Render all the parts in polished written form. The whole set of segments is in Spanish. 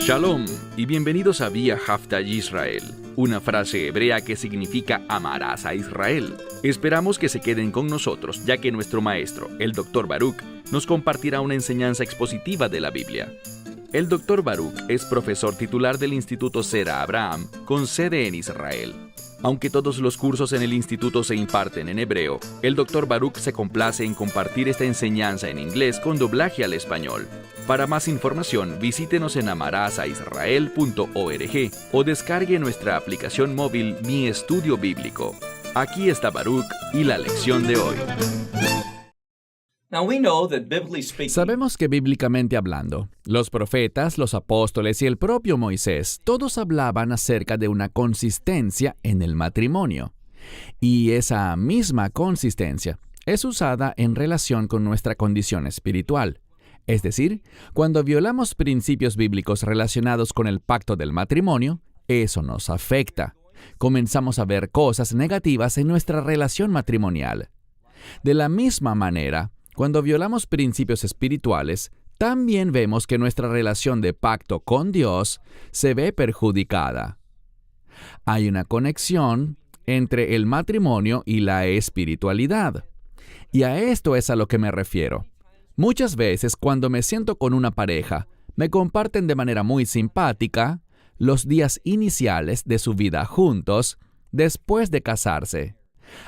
Shalom y bienvenidos a Vía Haftaj Israel, una frase hebrea que significa amarás a Israel. Esperamos que se queden con nosotros, ya que nuestro maestro, el Dr. Baruch, nos compartirá una enseñanza expositiva de la Biblia. El Dr. Baruch es profesor titular del Instituto Zera Abraham, con sede en Israel. Aunque todos los cursos en el instituto se imparten en hebreo, el Dr. Baruch se complace en compartir esta enseñanza en inglés con doblaje al español. Para más información, visítenos en amarasaisrael.org o descargue nuestra aplicación móvil Mi Estudio Bíblico. Aquí está Baruch y la lección de hoy. Sabemos que bíblicamente hablando, los profetas, los apóstoles y el propio Moisés, todos hablaban acerca de una consistencia en el matrimonio. Y esa misma consistencia es usada en relación con nuestra condición espiritual. Es decir, cuando violamos principios bíblicos relacionados con el pacto del matrimonio, eso nos afecta. Comenzamos a ver cosas negativas en nuestra relación matrimonial. De la misma manera, cuando violamos principios espirituales, también vemos que nuestra relación de pacto con Dios se ve perjudicada. Hay una conexión entre el matrimonio y la espiritualidad. Y a esto es a lo que me refiero. Muchas veces, cuando me siento con una pareja, me comparten de manera muy simpática los días iniciales de su vida juntos después de casarse.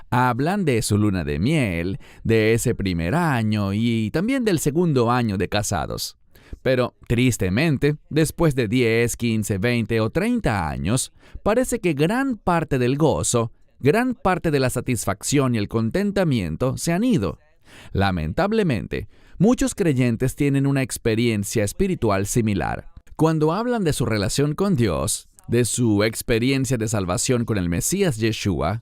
Hablan de su luna de miel, de ese primer año y también del segundo año de casados. Pero, tristemente, después de 10, 15, 20 o 30 años, parece que gran parte del gozo, gran parte de la satisfacción y el contentamiento se han ido. Lamentablemente, muchos creyentes tienen una experiencia espiritual similar. Cuando hablan de su relación con Dios, de su experiencia de salvación con el Mesías Yeshua,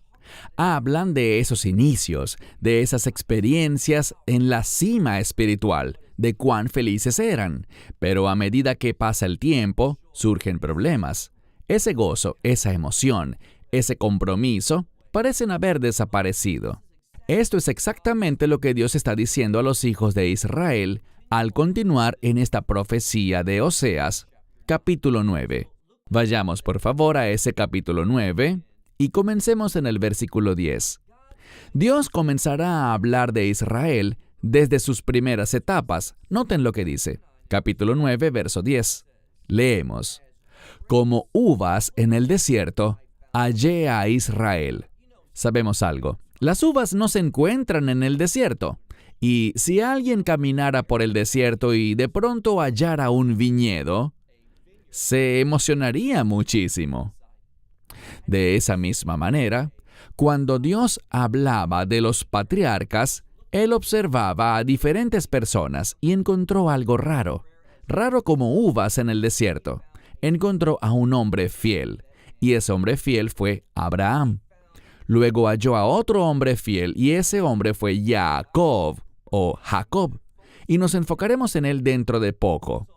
hablan de esos inicios, de esas experiencias en la cima espiritual, de cuán felices eran. Pero a medida que pasa el tiempo, surgen problemas. Ese gozo, esa emoción, ese compromiso, parecen haber desaparecido. Esto es exactamente lo que Dios está diciendo a los hijos de Israel al continuar en esta profecía de Oseas, capítulo 9. Vayamos por favor a ese capítulo 9 y comencemos en el versículo 10. Dios comenzará a hablar de Israel desde sus primeras etapas. Noten lo que dice. Capítulo 9, verso 10. Leemos. Como uvas en el desierto, hallé a Israel. Sabemos algo. Las uvas no se encuentran en el desierto. Y si alguien caminara por el desierto y de pronto hallara un viñedo, se emocionaría muchísimo. De esa misma manera, cuando Dios hablaba de los patriarcas, Él observaba a diferentes personas y encontró algo raro. Raro como uvas en el desierto. Encontró a un hombre fiel, y ese hombre fiel fue Abraham. Luego halló a otro hombre fiel, y ese hombre fue Jacob, o Jacob. Y nos enfocaremos en él dentro de poco.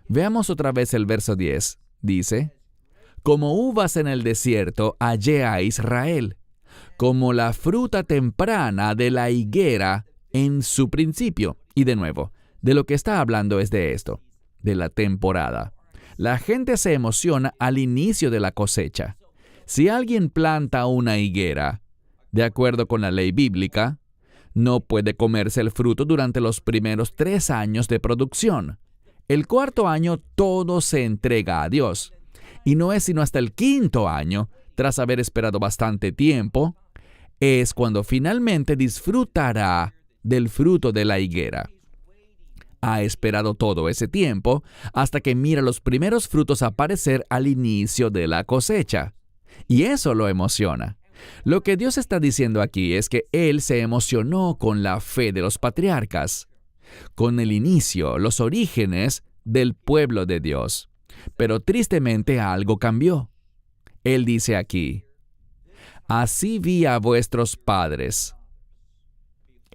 Veamos otra vez el verso 10. Dice, como uvas en el desierto hallé a Israel, como la fruta temprana de la higuera en su principio. Y de nuevo, de lo que está hablando es de esto, de la temporada. La gente se emociona al inicio de la cosecha. Si alguien planta una higuera, de acuerdo con la ley bíblica, no puede comerse el fruto durante los primeros 3 años de producción. El 4º año todo se entrega a Dios. Y no es sino hasta el 5º año, tras haber esperado bastante tiempo, es cuando finalmente disfrutará del fruto de la higuera. Ha esperado todo ese tiempo hasta que mira los primeros frutos aparecer al inicio de la cosecha. Y eso lo emociona. Lo que Dios está diciendo aquí es que Él se emocionó con la fe de los patriarcas, con el inicio, los orígenes del pueblo de Dios. Pero tristemente algo cambió. Él dice aquí, así vi a vuestros padres.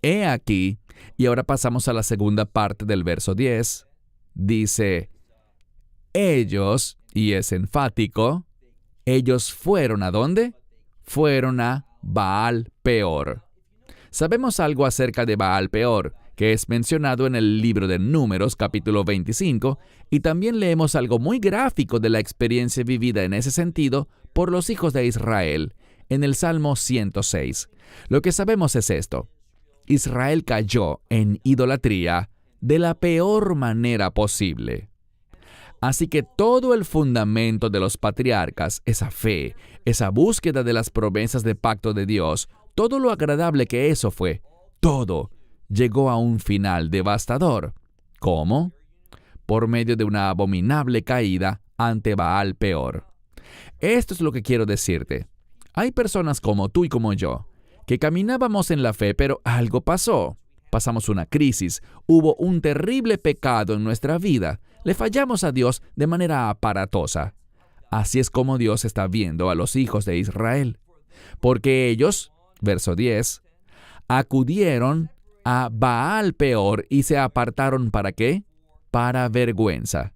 He aquí, y ahora pasamos a la segunda parte del verso 10, dice, ellos, y es enfático, ellos fueron ¿a dónde? Fueron a Baal Peor. Sabemos algo acerca de Baal Peor, que es mencionado en el libro de Números, capítulo 25, y también leemos algo muy gráfico de la experiencia vivida en ese sentido por los hijos de Israel, en el Salmo 106. Lo que sabemos es esto: Israel cayó en idolatría de la peor manera posible. Así que todo el fundamento de los patriarcas, esa fe, esa búsqueda de las promesas de pacto de Dios, todo lo agradable que eso fue, todo llegó a un final devastador. ¿Cómo? Por medio de una abominable caída ante Baal Peor. Esto es lo que quiero decirte. Hay personas como tú y como yo, que caminábamos en la fe, pero algo pasó. Pasamos una crisis, hubo un terrible pecado en nuestra vida, le fallamos a Dios de manera aparatosa. Así es como Dios está viendo a los hijos de Israel. Porque ellos, verso 10, acudieron a Baal Peor y se apartaron ¿para qué? Para vergüenza.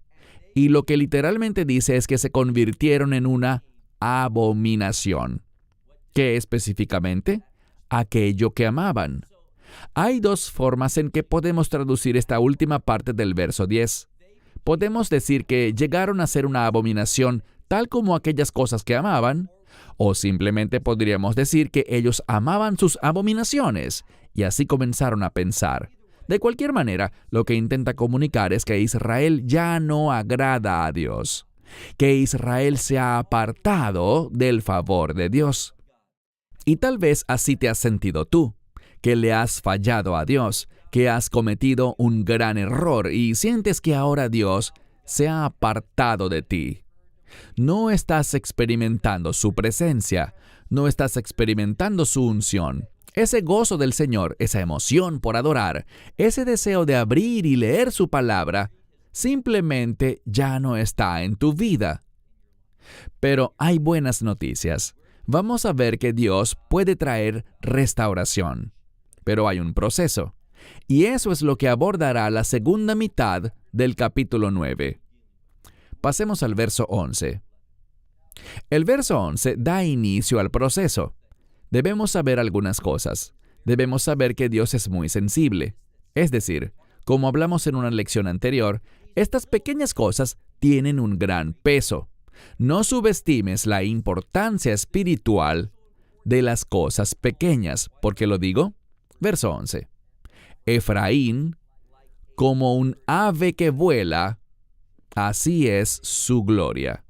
Y lo que literalmente dice es que se convirtieron en una abominación. ¿Qué específicamente? Aquello que amaban. Hay dos formas en que podemos traducir esta última parte del verso 10. Podemos decir que llegaron a ser una abominación tal como aquellas cosas que amaban, o simplemente podríamos decir que ellos amaban sus abominaciones y así comenzaron a pensar. De cualquier manera, lo que intenta comunicar es que Israel ya no agrada a Dios, que Israel se ha apartado del favor de Dios. Y tal vez así te has sentido tú, que le has fallado a Dios, que has cometido un gran error y sientes que ahora Dios se ha apartado de ti. No estás experimentando su presencia, no estás experimentando su unción. Ese gozo del Señor, esa emoción por adorar, ese deseo de abrir y leer su palabra, simplemente ya no está en tu vida. Pero hay buenas noticias. Vamos a ver que Dios puede traer restauración. Pero hay un proceso. Y eso es lo que abordará la segunda mitad del capítulo 9. Pasemos al verso 11. El verso 11 da inicio al proceso. Debemos saber algunas cosas. Debemos saber que Dios es muy sensible. Es decir, como hablamos en una lección anterior, estas pequeñas cosas tienen un gran peso. No subestimes la importancia espiritual de las cosas pequeñas. ¿Por qué lo digo? Verso 11. Efraín, como un ave que vuela, así es su gloria.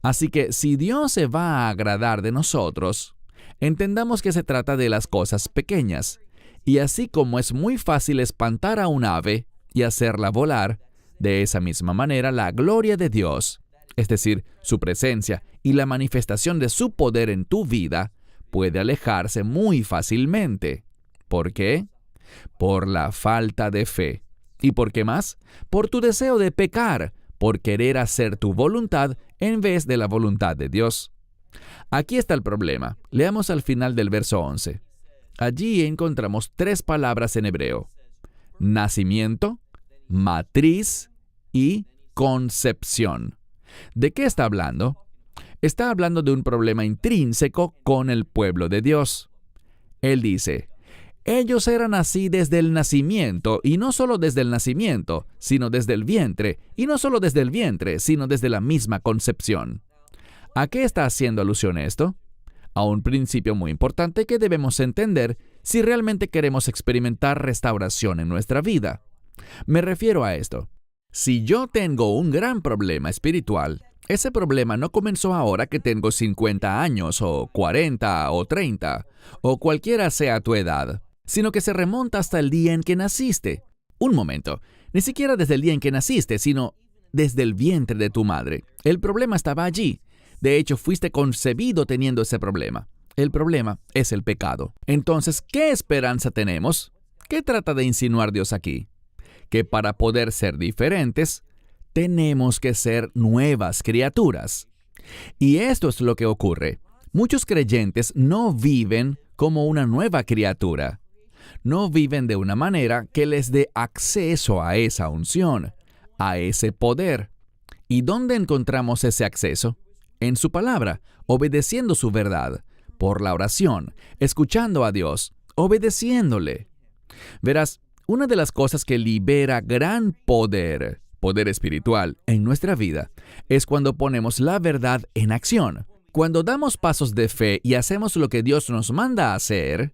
Así que si Dios se va a agradar de nosotros, entendamos que se trata de las cosas pequeñas. Y así como es muy fácil espantar a un ave y hacerla volar, de esa misma manera la gloria de Dios, es decir, su presencia y la manifestación de su poder en tu vida, puede alejarse muy fácilmente. ¿Por qué? Por la falta de fe. ¿Y por qué más? Por tu deseo de pecar, por querer hacer tu voluntad en vez de la voluntad de Dios. Aquí está el problema. Leamos al final del verso 11. Allí encontramos 3 palabras en hebreo: nacimiento, matriz y concepción. ¿De qué está hablando? Está hablando de un problema intrínseco con el pueblo de Dios. Él dice: ellos eran así desde el nacimiento, y no solo desde el nacimiento, sino desde el vientre, y no solo desde el vientre, sino desde la misma concepción. ¿A qué está haciendo alusión esto? A un principio muy importante que debemos entender si realmente queremos experimentar restauración en nuestra vida. Me refiero a esto. Si yo tengo un gran problema espiritual, ese problema no comenzó ahora que tengo 50 años, o 40, o 30, o cualquiera sea tu edad, sino que se remonta hasta el día en que naciste. Un momento, ni siquiera desde el día en que naciste, sino desde el vientre de tu madre. El problema estaba allí. De hecho, fuiste concebido teniendo ese problema. El problema es el pecado. Entonces, ¿qué esperanza tenemos? ¿Qué trata de insinuar Dios aquí? Que para poder ser diferentes, tenemos que ser nuevas criaturas. Y esto es lo que ocurre. Muchos creyentes no viven como una nueva criatura. No viven de una manera que les dé acceso a esa unción, a ese poder. ¿Y dónde encontramos ese acceso? En su palabra, obedeciendo su verdad, por la oración, escuchando a Dios, obedeciéndole. Verás, Una de las cosas que libera gran poder espiritual en nuestra vida, es cuando ponemos la verdad en acción. Cuando damos pasos de fe y hacemos lo que Dios nos manda a hacer,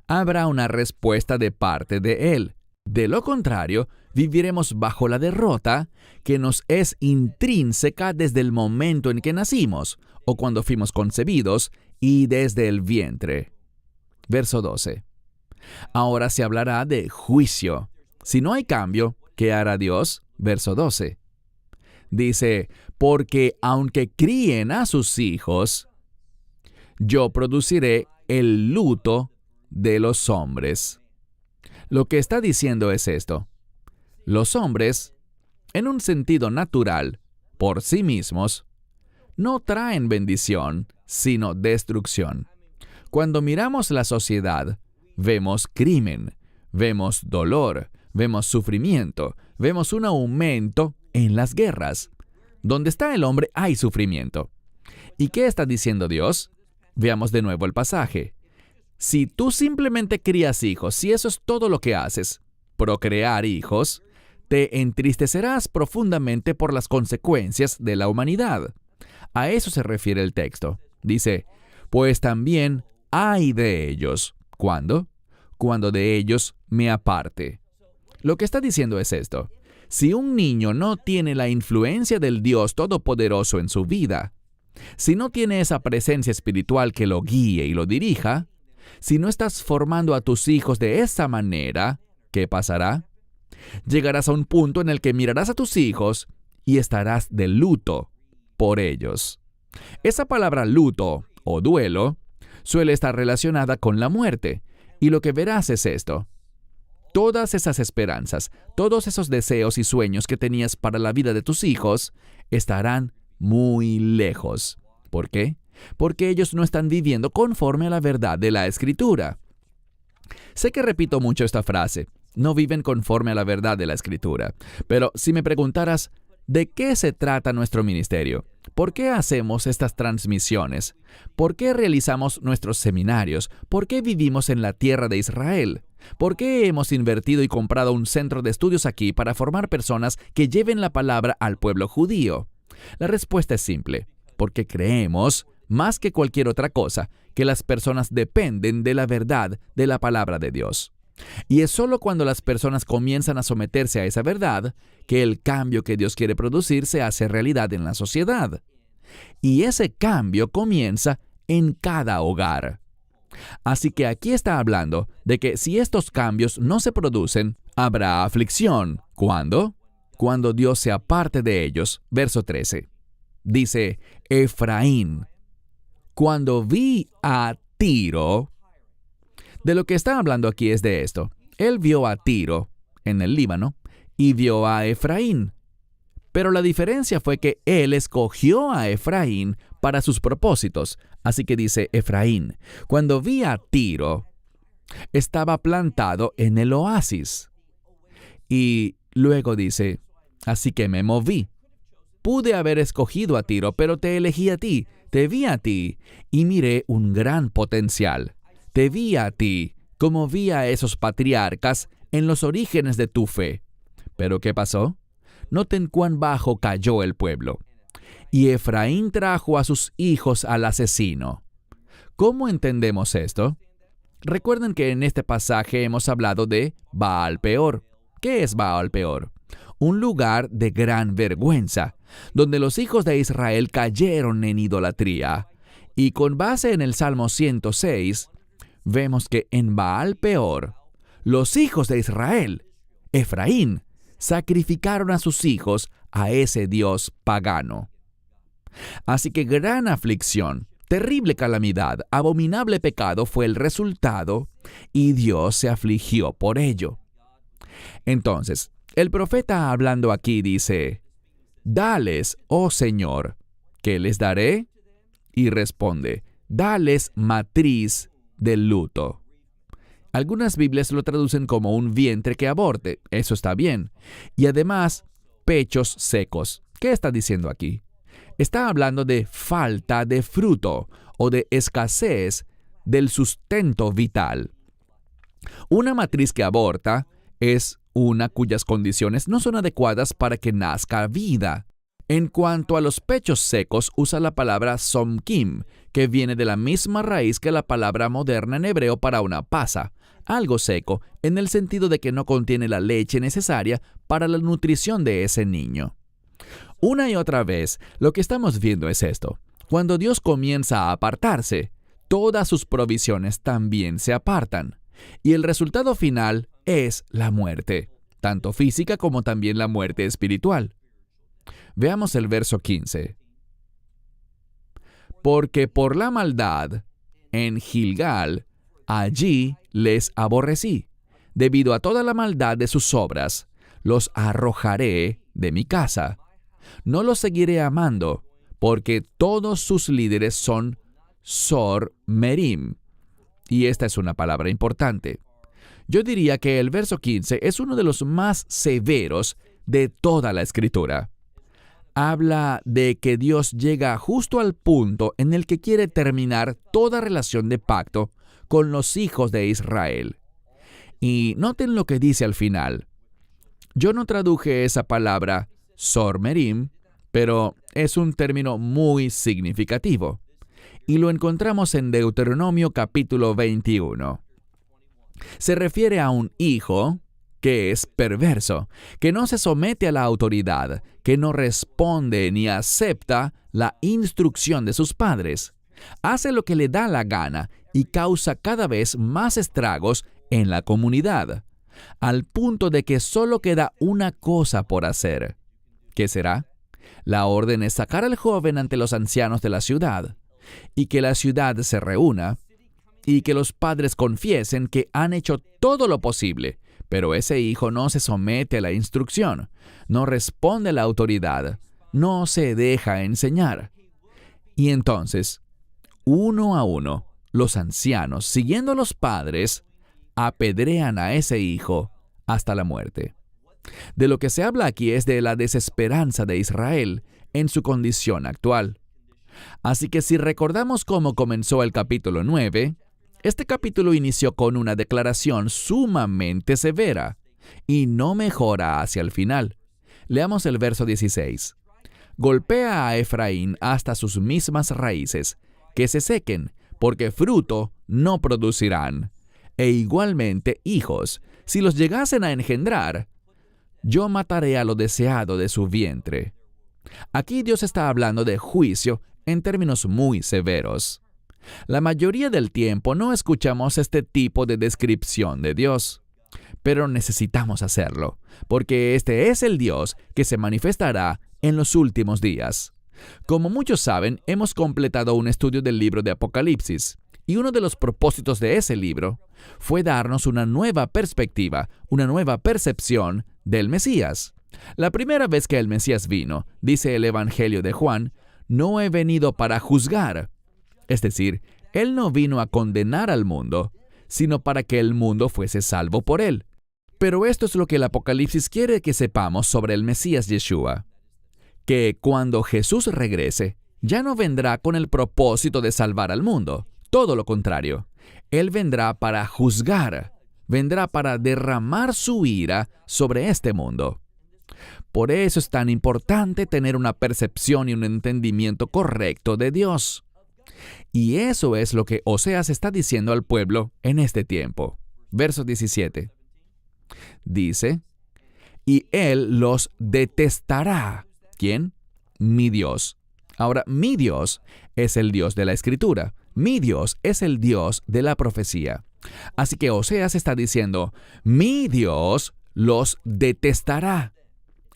habrá una respuesta de parte de Él. De lo contrario, viviremos bajo la derrota que nos es intrínseca desde el momento en que nacimos, o cuando fuimos concebidos, y desde el vientre. Verso 12. Ahora se hablará de juicio. Si no hay cambio, ¿qué hará Dios? Verso 12. Dice, porque aunque críen a sus hijos, yo produciré el luto de los hombres. Lo que está diciendo es esto. Los hombres, en un sentido natural, por sí mismos, no traen bendición, sino destrucción. Cuando miramos la sociedad, vemos crimen, vemos dolor, vemos sufrimiento, vemos un aumento en las guerras. Donde está el hombre hay sufrimiento. ¿Y qué está diciendo Dios? Veamos de nuevo el pasaje. Si tú simplemente crías hijos, si eso es todo lo que haces, procrear hijos, te entristecerás profundamente por las consecuencias de la humanidad. A eso se refiere el texto. Dice, pues también hay de ellos. ¿Cuándo? Cuando de ellos me aparte. Lo que está diciendo es esto. Si un niño no tiene la influencia del Dios Todopoderoso en su vida, si no tiene esa presencia espiritual que lo guíe y lo dirija, si no estás formando a tus hijos de esa manera, ¿qué pasará? Llegarás a un punto en el que mirarás a tus hijos y estarás de luto por ellos. Esa palabra luto o duelo suele estar relacionada con la muerte, y lo que verás es esto. Todas esas esperanzas, todos esos deseos y sueños que tenías para la vida de tus hijos estarán muy lejos. ¿Por qué? Porque ellos no están viviendo conforme a la verdad de la Escritura. Sé que repito mucho esta frase, no viven conforme a la verdad de la Escritura. Pero si me preguntaras, ¿de qué se trata nuestro ministerio? ¿Por qué hacemos estas transmisiones? ¿Por qué realizamos nuestros seminarios? ¿Por qué vivimos en la tierra de Israel? ¿Por qué hemos invertido y comprado un centro de estudios aquí para formar personas que lleven la palabra al pueblo judío? La respuesta es simple, porque creemos, más que cualquier otra cosa, que las personas dependen de la verdad de la palabra de Dios. Y es solo cuando las personas comienzan a someterse a esa verdad que el cambio que Dios quiere producir se hace realidad en la sociedad. Y ese cambio comienza en cada hogar. Así que aquí está hablando de que si estos cambios no se producen, habrá aflicción. ¿Cuándo? Cuando Dios se aparte de ellos. Verso 13. Dice, Efraín, cuando vi a Tiro. De lo que está hablando aquí es de esto. Él vio a Tiro, en el Líbano, y vio a Efraín. Pero la diferencia fue que él escogió a Efraín para sus propósitos. Así que dice Efraín, cuando vi a Tiro, estaba plantado en el oasis. Y luego dice, así que me moví. Pude haber escogido a Tiro, pero te elegí a ti, te vi a ti, y miré un gran potencial. Te vi a ti, como vi a esos patriarcas en los orígenes de tu fe. ¿Pero qué pasó? Noten cuán bajo cayó el pueblo. Y Efraín trajo a sus hijos al asesino. ¿Cómo entendemos esto? Recuerden que en este pasaje hemos hablado de Baal Peor. ¿Qué es Baal Peor? Un lugar de gran vergüenza, donde los hijos de Israel cayeron en idolatría. Y con base en el Salmo 106, vemos que en Baal Peor, los hijos de Israel, Efraín, sacrificaron a sus hijos a ese dios pagano. Así que gran aflicción, terrible calamidad, abominable pecado fue el resultado, y Dios se afligió por ello. Entonces, el profeta hablando aquí dice, «Dales, oh Señor, ¿qué les daré?» Y responde, «Dales matriz del luto». Algunas Biblias lo traducen como un vientre que aborte. Eso está bien. Y además, pechos secos. ¿Qué está diciendo aquí? Está hablando de falta de fruto o de escasez del sustento vital. Una matriz que aborta es una cuyas condiciones no son adecuadas para que nazca vida. En cuanto a los pechos secos, usa la palabra somkim, que viene de la misma raíz que la palabra moderna en hebreo para una pasa, algo seco, en el sentido de que no contiene la leche necesaria para la nutrición de ese niño. Una y otra vez, lo que estamos viendo es esto. Cuando Dios comienza a apartarse, todas sus provisiones también se apartan. Y el resultado final es la muerte, tanto física como también la muerte espiritual. Veamos el verso 15. Porque por la maldad en Gilgal, allí les aborrecí. Debido a toda la maldad de sus obras, los arrojaré de mi casa. No los seguiré amando, porque todos sus líderes son Sor Merim. Y esta es una palabra importante. Yo diría que el verso 15 es uno de los más severos de toda la Escritura. Habla de que Dios llega justo al punto en el que quiere terminar toda relación de pacto con los hijos de Israel. Y noten lo que dice al final. Yo no traduje esa palabra Sor Merim, pero es un término muy significativo. Y lo encontramos en Deuteronomio capítulo 21. Se refiere a un hijo que es perverso, que no se somete a la autoridad, que no responde ni acepta la instrucción de sus padres. Hace lo que le da la gana y causa cada vez más estragos en la comunidad, al punto de que solo queda una cosa por hacer. ¿Qué será? La orden es sacar al joven ante los ancianos de la ciudad, y que la ciudad se reúna, y que los padres confiesen que han hecho todo lo posible, pero ese hijo no se somete a la instrucción, no responde a la autoridad, no se deja enseñar. Y entonces, uno a uno, los ancianos, siguiendo a los padres, apedrean a ese hijo hasta la muerte. De lo que se habla aquí es de la desesperanza de Israel en su condición actual. Así que si recordamos cómo comenzó el capítulo 9, este capítulo inició con una declaración sumamente severa y no mejora hacia el final. Leamos el verso 16. Golpea a Efraín hasta sus mismas raíces, que se sequen, porque fruto no producirán. E igualmente hijos, si los llegasen a engendrar, yo mataré a lo deseado de su vientre. Aquí Dios está hablando de juicio en términos muy severos. La mayoría del tiempo no escuchamos este tipo de descripción de Dios, pero necesitamos hacerlo, porque este es el Dios que se manifestará en los últimos días. Como muchos saben, hemos completado un estudio del libro de Apocalipsis, y uno de los propósitos de ese libro fue darnos una nueva perspectiva, una nueva percepción del Mesías. La primera vez que el Mesías vino, dice el Evangelio de Juan, no he venido para juzgar. Es decir, Él no vino a condenar al mundo, sino para que el mundo fuese salvo por Él. Pero esto es lo que el Apocalipsis quiere que sepamos sobre el Mesías Yeshua, que cuando Jesús regrese, ya no vendrá con el propósito de salvar al mundo. Todo lo contrario, Él vendrá para juzgar, vendrá para derramar su ira sobre este mundo. Por eso es tan importante tener una percepción y un entendimiento correcto de Dios. Y eso es lo que Oseas está diciendo al pueblo en este tiempo. Verso 17. Dice, y Él los detestará. ¿Quién? Mi Dios. Ahora, mi Dios es el Dios de la Escritura. Mi Dios es el Dios de la profecía. Así que Oseas está diciendo, mi Dios los detestará.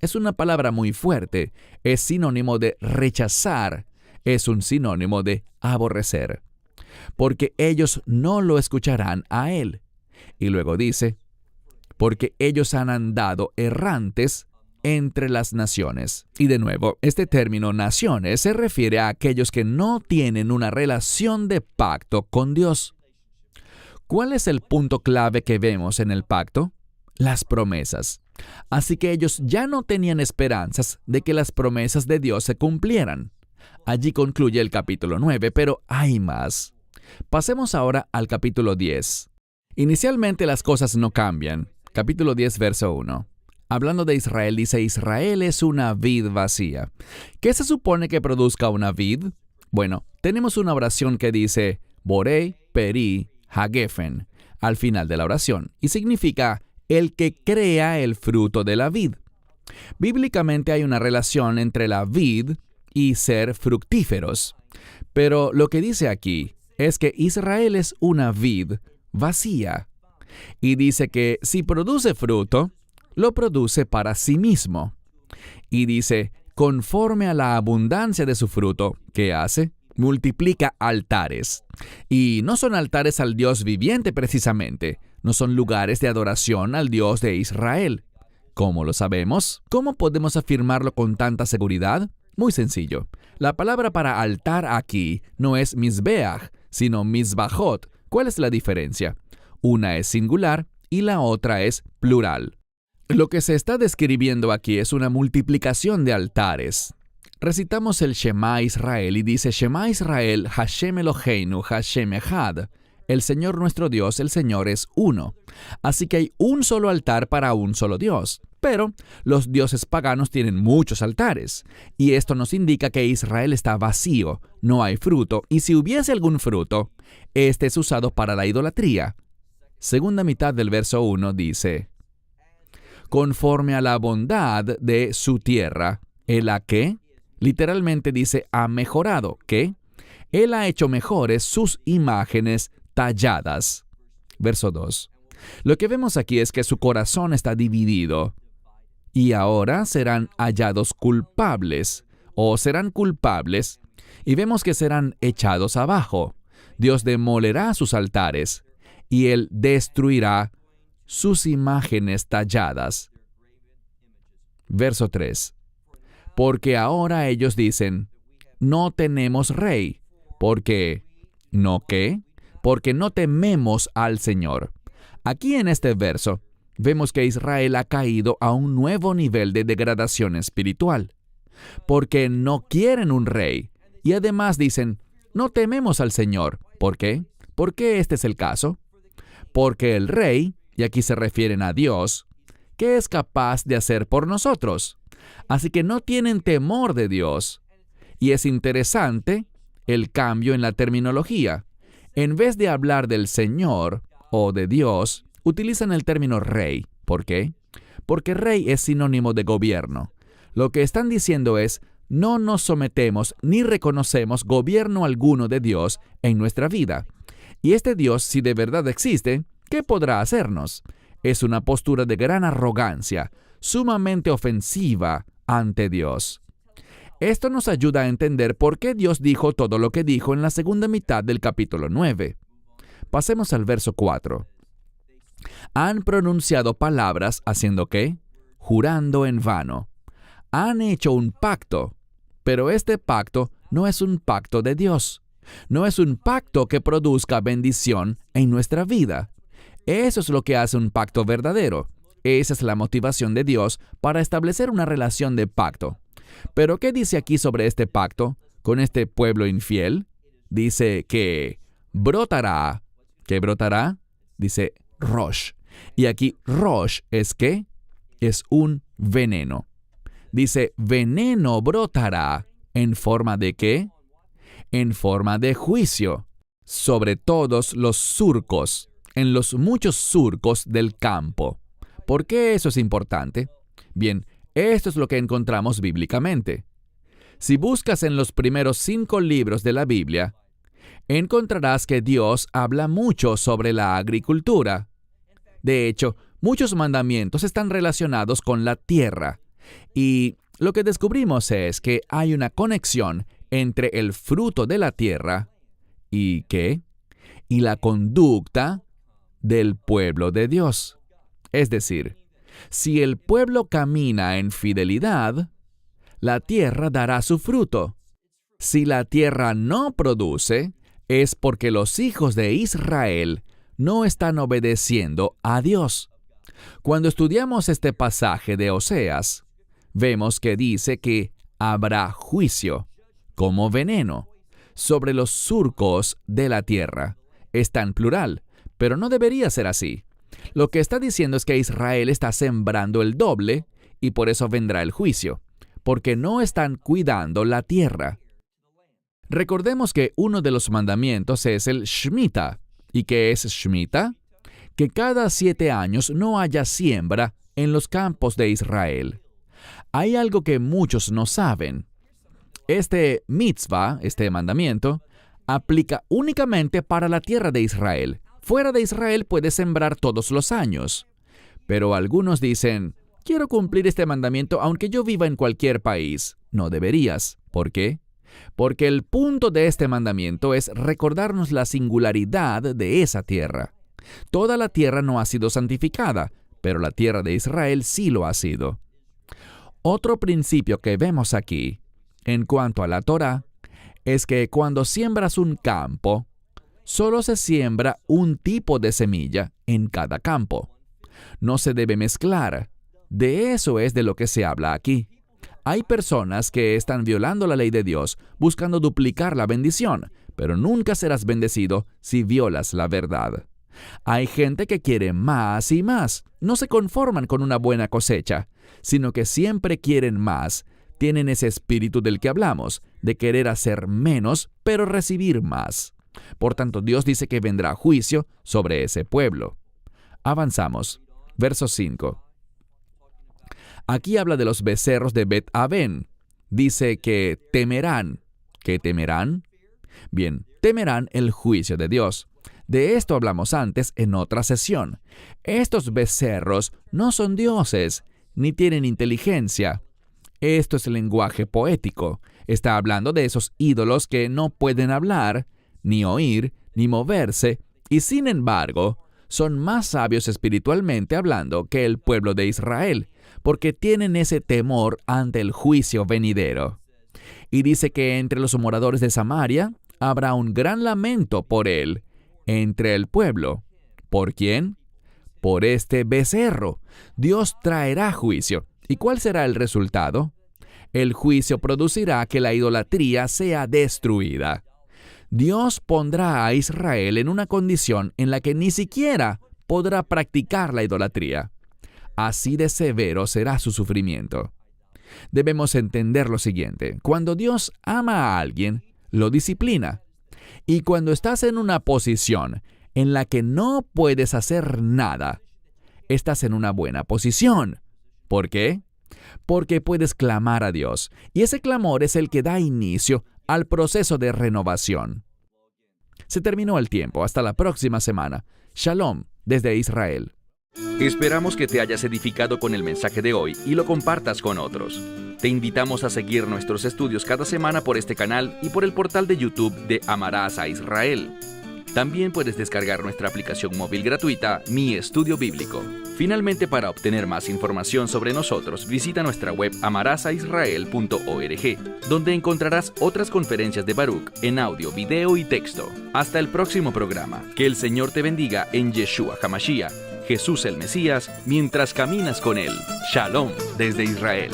Es una palabra muy fuerte. Es sinónimo de rechazar. Es un sinónimo de aborrecer. Porque ellos no lo escucharán a Él. Y luego dice, porque ellos han andado errantes entre las naciones. Y de nuevo, este término naciones se refiere a aquellos que no tienen una relación de pacto con Dios. ¿Cuál es el punto clave que vemos en el pacto? Las promesas. Así que ellos ya no tenían esperanzas de que las promesas de Dios se cumplieran. Allí concluye el capítulo 9, pero hay más. Pasemos ahora al capítulo 10. Inicialmente las cosas no cambian. Capítulo 10, verso 1. Hablando de Israel, dice, Israel es una vid vacía. ¿Qué se supone que produzca una vid? Bueno, tenemos una oración que dice, Borei, Peri, Hagefen, al final de la oración, y significa el que crea el fruto de la vid. Bíblicamente hay una relación entre la vid y ser fructíferos. Pero lo que dice aquí es que Israel es una vid vacía. Y dice que si produce fruto, lo produce para sí mismo. Y dice, conforme a la abundancia de su fruto, ¿qué hace? Multiplica altares. Y no son altares al Dios viviente precisamente, no son lugares de adoración al Dios de Israel. ¿Cómo lo sabemos? ¿Cómo podemos afirmarlo con tanta seguridad? Muy sencillo. La palabra para altar aquí no es mizbeach, sino mizbajot. ¿Cuál es la diferencia? Una es singular y la otra es plural. Lo que se está describiendo aquí es una multiplicación de altares. Recitamos el Shema Israel y dice, Shema Israel, Hashem Eloheinu, Hashem Echad. El Señor nuestro Dios, el Señor es uno. Así que hay un solo altar para un solo Dios. Pero los dioses paganos tienen muchos altares. Y esto nos indica que Israel está vacío, no hay fruto. Y si hubiese algún fruto, este es usado para la idolatría. Segunda mitad del verso 1 dice, conforme a la bondad de su tierra, ¿él a qué? Literalmente dice, ha mejorado. ¿Qué? Él ha hecho mejores sus imágenes talladas. Verso 2. Lo que vemos aquí es que su corazón está dividido. Y ahora serán hallados culpables, o serán culpables, y vemos que serán echados abajo. Dios demolerá sus altares, y Él destruirá sus imágenes talladas. Verso 3. Porque ahora ellos dicen, no tenemos rey. ¿Por qué? ¿No qué? Porque no tememos al Señor. Aquí en este verso, vemos que Israel ha caído a un nuevo nivel de degradación espiritual. Porque no quieren un rey. Y además dicen, no tememos al Señor. ¿Por qué? ¿Por qué este es el caso? Porque el rey, y aquí se refieren a Dios, ¿qué es capaz de hacer por nosotros? Así que no tienen temor de Dios. Y es interesante el cambio en la terminología. En vez de hablar del Señor o de Dios, utilizan el término rey. ¿Por qué? Porque rey es sinónimo de gobierno. Lo que están diciendo es, no nos sometemos ni reconocemos gobierno alguno de Dios en nuestra vida. Y este Dios, si de verdad existe, ¿qué podrá hacernos? Es una postura de gran arrogancia, sumamente ofensiva ante Dios. Esto nos ayuda a entender por qué Dios dijo todo lo que dijo en la segunda mitad del capítulo 9. Pasemos al verso 4. Han pronunciado palabras, ¿haciendo qué? Jurando en vano. Han hecho un pacto, pero este pacto no es un pacto de Dios. No es un pacto que produzca bendición en nuestra vida. Eso es lo que hace un pacto verdadero. Esa es la motivación de Dios para establecer una relación de pacto. Pero ¿qué dice aquí sobre este pacto con este pueblo infiel? Dice que brotará. ¿Qué brotará? Dice Rosh. Y aquí Rosh es ¿qué? Es un veneno. Dice veneno brotará en forma de ¿qué? En forma de juicio sobre todos los surcos, en los muchos surcos del campo. ¿Por qué eso es importante? Bien, esto es lo que encontramos bíblicamente. Si buscas en los primeros 5 libros de la Biblia, encontrarás que Dios habla mucho sobre la agricultura. De hecho, muchos mandamientos están relacionados con la tierra. Y lo que descubrimos es que hay una conexión entre el fruto de la tierra y ¿qué? Y la conducta del pueblo de Dios. Es decir, si el pueblo camina en fidelidad, la tierra dará su fruto. Si la tierra no produce, es porque los hijos de Israel no están obedeciendo a Dios. Cuando estudiamos este pasaje de Oseas, vemos que dice que habrá juicio, como veneno, sobre los surcos de la tierra. Está en plural, pero no debería ser así. Lo que está diciendo es que Israel está sembrando el doble y por eso vendrá el juicio, porque no están cuidando la tierra. Recordemos que uno de los mandamientos es el Shemitah. ¿Y qué es Shemitah? Que cada 7 años no haya siembra en los campos de Israel. Hay algo que muchos no saben. Este mitzvah, este mandamiento, aplica únicamente para la tierra de Israel. Fuera de Israel puedes sembrar todos los años. Pero algunos dicen, quiero cumplir este mandamiento aunque yo viva en cualquier país. No deberías. ¿Por qué? Porque el punto de este mandamiento es recordarnos la singularidad de esa tierra. Toda la tierra no ha sido santificada, pero la tierra de Israel sí lo ha sido. Otro principio que vemos aquí, en cuanto a la Torá, es que cuando siembras un campo, solo se siembra un tipo de semilla en cada campo. No se debe mezclar. De eso es de lo que se habla aquí. Hay personas que están violando la ley de Dios, buscando duplicar la bendición, pero nunca serás bendecido si violas la verdad. Hay gente que quiere más y más. No se conforman con una buena cosecha, sino que siempre quieren más. Tienen ese espíritu del que hablamos, de querer hacer menos, pero recibir más. Por tanto, Dios dice que vendrá juicio sobre ese pueblo. Avanzamos. Verso 5. Aquí habla de los becerros de Bet-Aven. Dice que temerán. ¿Qué temerán? Bien, temerán el juicio de Dios. De esto hablamos antes en otra sesión. Estos becerros no son dioses, ni tienen inteligencia. Esto es el lenguaje poético. Está hablando de esos ídolos que no pueden hablar, ni oír, ni moverse, y sin embargo, son más sabios espiritualmente hablando que el pueblo de Israel, porque tienen ese temor ante el juicio venidero. Y dice que entre los moradores de Samaria habrá un gran lamento por él, entre el pueblo. ¿Por quién? Por este becerro. Dios traerá juicio. ¿Y cuál será el resultado? El juicio producirá que la idolatría sea destruida. Dios pondrá a Israel en una condición en la que ni siquiera podrá practicar la idolatría. Así de severo será su sufrimiento. Debemos entender lo siguiente. Cuando Dios ama a alguien, lo disciplina. Y cuando estás en una posición en la que no puedes hacer nada, estás en una buena posición. ¿Por qué? Porque puedes clamar a Dios, y ese clamor es el que da inicio al proceso de renovación. Se terminó el tiempo. Hasta la próxima semana. Shalom desde Israel. Esperamos que te hayas edificado con el mensaje de hoy y lo compartas con otros. Te invitamos a seguir nuestros estudios cada semana por este canal y por el portal de YouTube de Amarás a Israel. También puedes descargar nuestra aplicación móvil gratuita, Mi Estudio Bíblico. Finalmente, para obtener más información sobre nosotros, visita nuestra web amarasaisrael.org, donde encontrarás otras conferencias de Baruch en audio, video y texto. Hasta el próximo programa. Que el Señor te bendiga en Yeshua HaMashiach, Jesús el Mesías, mientras caminas con Él. Shalom desde Israel.